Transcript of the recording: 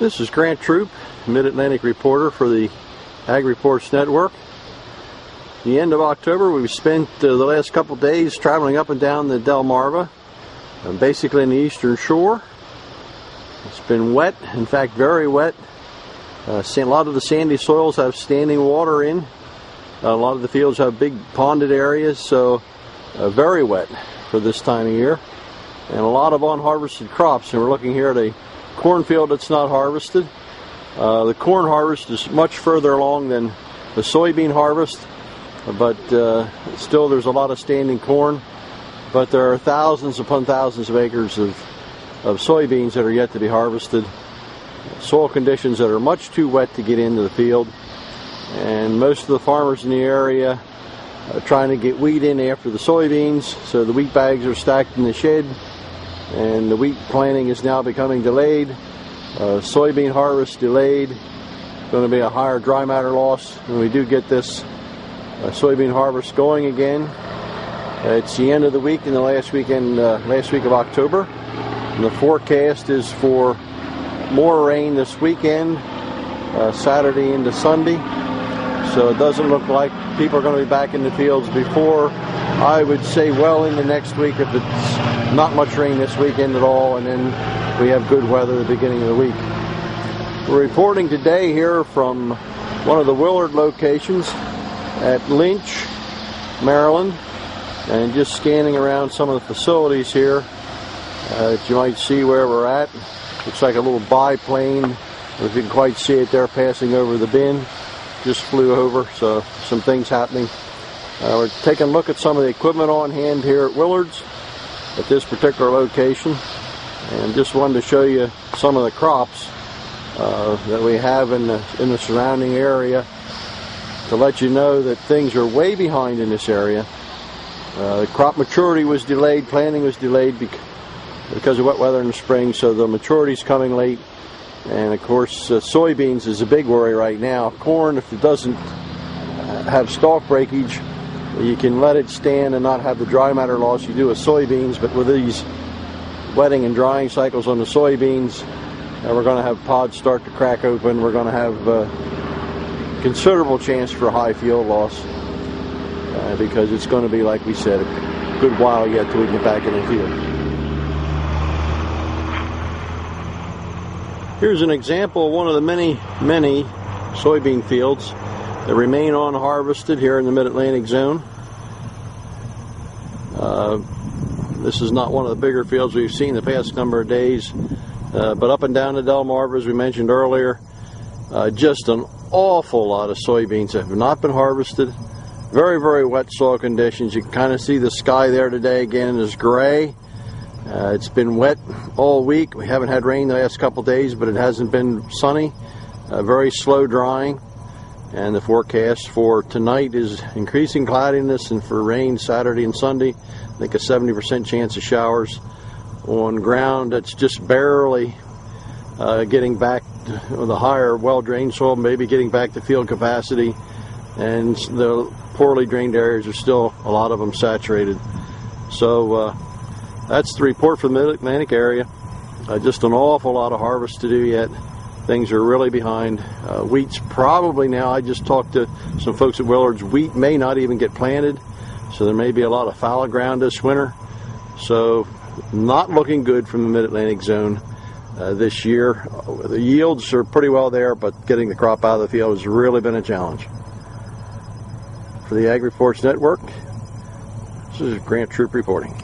This is Grant Troop, Mid-Atlantic reporter for the Ag Reports Network. The end of October, we've spent the last couple days traveling up and down the Delmarva, basically in the eastern shore. It's been wet, in fact very wet. A lot of the sandy soils have standing water in. A lot of the fields have big ponded areas, so very wet for this time of year. And a lot of unharvested crops, and we're looking here at a cornfield that's not harvested. The corn harvest is much further along than the soybean harvest, but still there's a lot of standing corn. But there are thousands upon thousands of acres of soybeans that are yet to be harvested. Soil conditions that are much too wet to get into the field, and most of the farmers in the area are trying to get wheat in after the soybeans, so the wheat bags are stacked in the shed, and the wheat planting is now becoming delayed. Soybean harvest delayed. Going to be a higher dry matter loss when we do get this soybean harvest going again. It's the end of the week and the last week of October, and the forecast is for more rain this weekend, Saturday into Sunday. So it doesn't look like people are going to be back in the fields before, I would say, well into next week, if it's not much rain this weekend at all, and then we have good weather at the beginning of the week. We're reporting today here from one of the Willard locations at Lynch, Maryland, and just scanning around some of the facilities here that you might see where we're at. Looks like a little biplane, if you can quite see it there, passing over the bin. Just flew over, so some things happening. We're taking a look at some of the equipment on hand here at Willard's at this particular location, and just wanted to show you some of the crops that we have in the surrounding area to let you know that things are way behind in this area. The crop maturity was delayed, planting was delayed because of wet weather in the spring, so the maturity is coming late. And of course, soybeans is a big worry right now. Corn, if it doesn't have stalk breakage, you can let it stand and not have the dry matter loss you do with soybeans. But with these wetting and drying cycles on the soybeans, we're going to have pods start to crack open. We're going to have considerable chance for high field loss because it's going to be, like we said, a good while yet till we get back in the field. Here's an example of one of the many soybean fields that remain unharvested here in the Mid-Atlantic zone. This is not one of the bigger fields we've seen the past number of days, but up and down the Delmarva, as we mentioned earlier, just an awful lot of soybeans that have not been harvested. Very, very wet soil conditions. You can kind of see the sky there today again is gray. It's been wet all week. We haven't had rain the last couple days, but it hasn't been sunny. Very slow drying. And the forecast for tonight is increasing cloudiness, and for rain Saturday and Sunday, I think a 70% chance of showers on ground that's just barely getting back with a higher well-drained soil, maybe getting back to field capacity. And the poorly drained areas are still, a lot of them, saturated. So that's the report from the Mid-Atlantic area. Just an awful lot of harvest to do yet. Things are really behind. Wheat's probably now, I just talked to some folks at Willard's, wheat may not even get planted, so there may be a lot of fallow ground this winter. So not looking good from the Mid-Atlantic zone this year. The yields are pretty well there, but getting the crop out of the field has really been a challenge. For the Ag Reports Network, this is Grant Troop reporting.